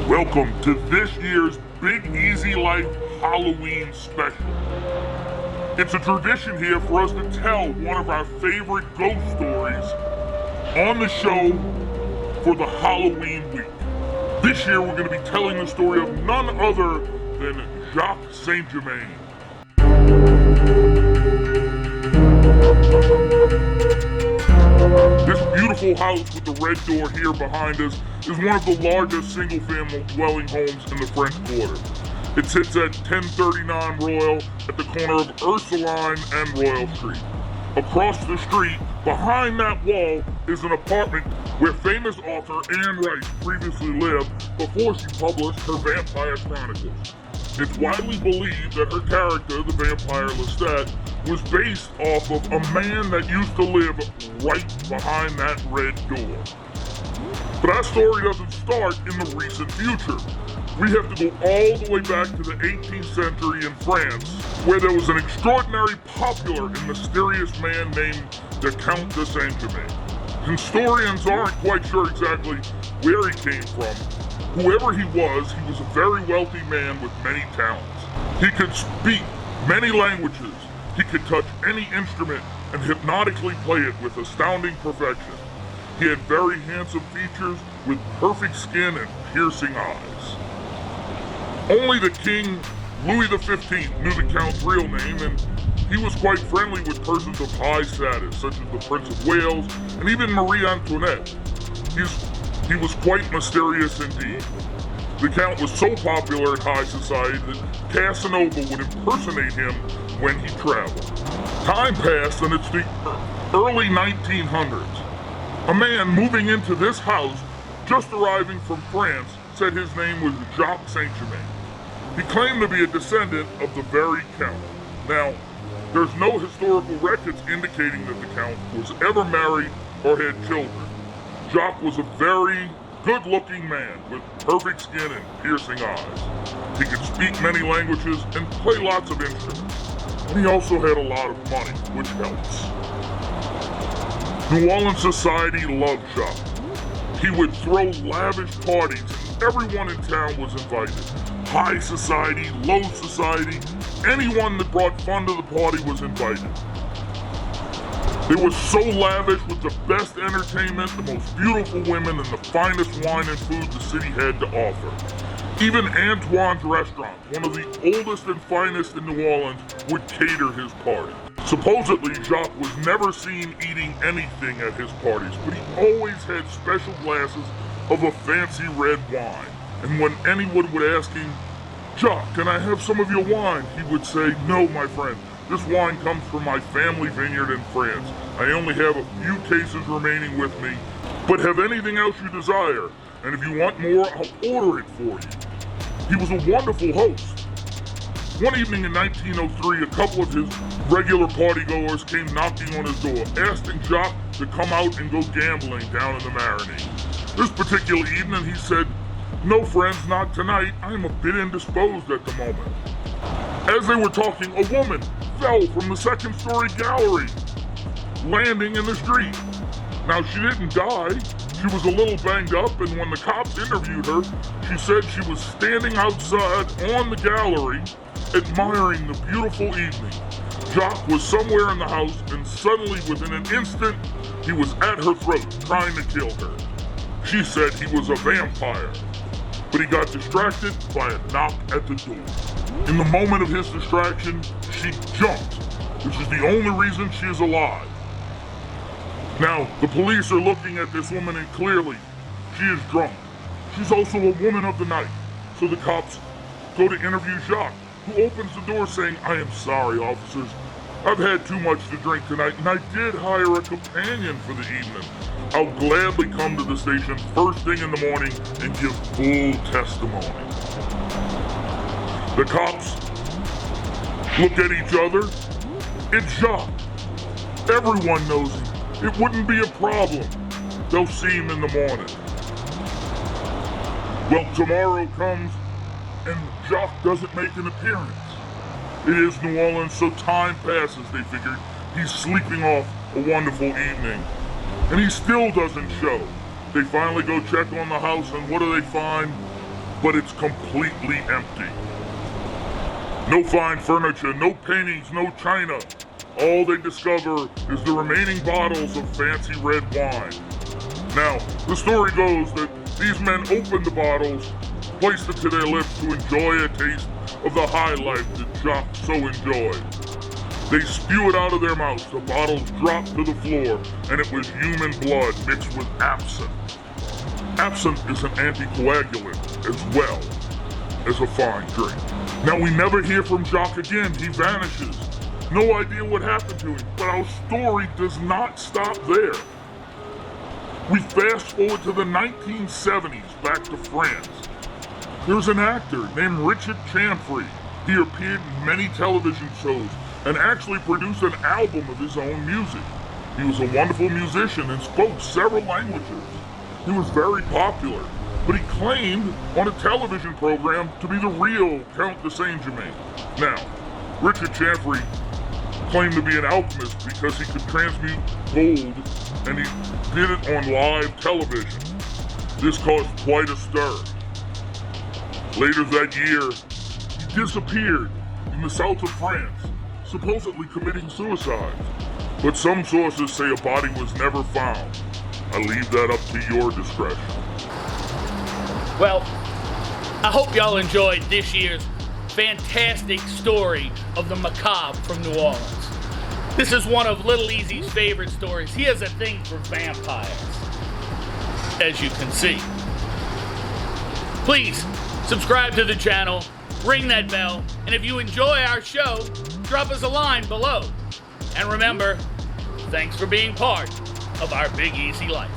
Welcome to this year's Big Easy Life Halloween special. It's a tradition here for us to tell one of our favorite ghost stories on the show for the Halloween week. This year we're going to be telling the story of none other than Jacques Saint-Germain. This beautiful house with the red door here behind us is one of the largest single-family dwelling homes in the French Quarter. It sits at 1039 Royal at the corner of Ursuline and Royal Street. Across the street, behind that wall, is an apartment where famous author Anne Rice previously lived before she published her Vampire Chronicles. It's widely believed that her character, the vampire Lestat, was based off of a man that used to live right behind that red door. But our story doesn't start in the recent future. We have to go all the way back to the 18th century in France, where there was an extraordinary, popular, and mysterious man named the Count de Saint-Germain. Historians aren't quite sure exactly where he came from. Whoever he was a very wealthy man with many talents. He could speak many languages. He could touch any instrument and hypnotically play it with astounding perfection. He had very handsome features with perfect skin and piercing eyes. Only the king, Louis XV, knew the Count's real name, and he was quite friendly with persons of high status, such as the Prince of Wales and even Marie Antoinette. He was quite mysterious indeed. The Count was so popular in high society that Casanova would impersonate him when he traveled. Time passed, and it's the early 1900s. A man moving into this house, just arriving from France, said his name was Jacques Saint-Germain. He claimed to be a descendant of the very Count. Now, there's no historical records indicating that the Count was ever married or had children. Jacques was a very good-looking man with perfect skin and piercing eyes. He could speak many languages and play lots of instruments. And he also had a lot of money, which helps. New Orleans society loved Jacques. He would throw lavish parties, and everyone in town was invited. High society, low society, anyone that brought fun to the party was invited. It was so lavish with the best entertainment, the most beautiful women, and the finest wine and food the city had to offer. Even Antoine's restaurant, one of the oldest and finest in New Orleans, would cater his party. Supposedly, Jacques was never seen eating anything at his parties, but he always had special glasses of a fancy red wine. And when anyone would ask him, "Jacques, can I have some of your wine?" he would say, "No, my friend. This wine comes from my family vineyard in France. I only have a few cases remaining with me, but have anything else you desire, and if you want more, I'll order it for you." He was a wonderful host. One evening in 1903, a couple of his regular partygoers came knocking on his door, asking Jacques to come out and go gambling down in the Marais. This particular evening, he said, "No, friends, not tonight. I am a bit indisposed at the moment." As they were talking, a woman fell from the second-story gallery, landing in the street. Now, she didn't die. She was a little banged up, and when the cops interviewed her, she said she was standing outside on the gallery, admiring the beautiful evening. Jacques was somewhere in the house, and suddenly, within an instant, he was at her throat, trying to kill her. She said he was a vampire, but he got distracted by a knock at the door. In the moment of his distraction, she jumped, which is the only reason she is alive. Now, the police are looking at this woman, and clearly, she is drunk. She's also a woman of the night. So the cops go to interview Jacques, who opens the door saying, "I am sorry, officers. I've had too much to drink tonight, and I did hire a companion for the evening. I'll gladly come to the station first thing in the morning and give full testimony." The cops look at each other. It's Jacques. Everyone knows him. It wouldn't be a problem. They'll see him in the morning. Well, tomorrow comes, and Jacques doesn't make an appearance. It is New Orleans, so time passes, they figured. He's sleeping off a wonderful evening. And he still doesn't show. They finally go check on the house, and what do they find? but it's completely empty. No fine furniture, no paintings, no china. All they discover is the remaining bottles of fancy red wine. Now, the story goes that these men opened the bottles, placed it to their lips to enjoy a taste of the high life that Jacques so enjoyed. They spew it out of their mouths, the bottles drop to the floor, and it was human blood mixed with absinthe. Absinthe is an anticoagulant as well as a fine drink. Now we never hear from Jacques again, he vanishes. No idea what happened to him, but our story does not stop there. We fast forward to the 1970s, back to France. There's an actor named Richard Chamfrey. He appeared in many television shows and actually produced an album of his own music. He was a wonderful musician and spoke several languages. He was very popular, but he claimed on a television program to be the real Count de Saint-Germain. Now, Richard Chamfrey claimed to be an alchemist because he could transmute gold, and he did it on live television. This caused quite a stir. Later that year, he disappeared in the south of France, supposedly committing suicide. But some sources say a body was never found. I leave that up to your discretion. Well, I hope y'all enjoyed this year's fantastic story of the macabre from New Orleans. This is one of Little Easy's favorite stories. He has a thing for vampires, as you can see. Please subscribe to the channel, ring that bell, and if you enjoy our show, drop us a line below. And remember, thanks for being part of our Big Easy life.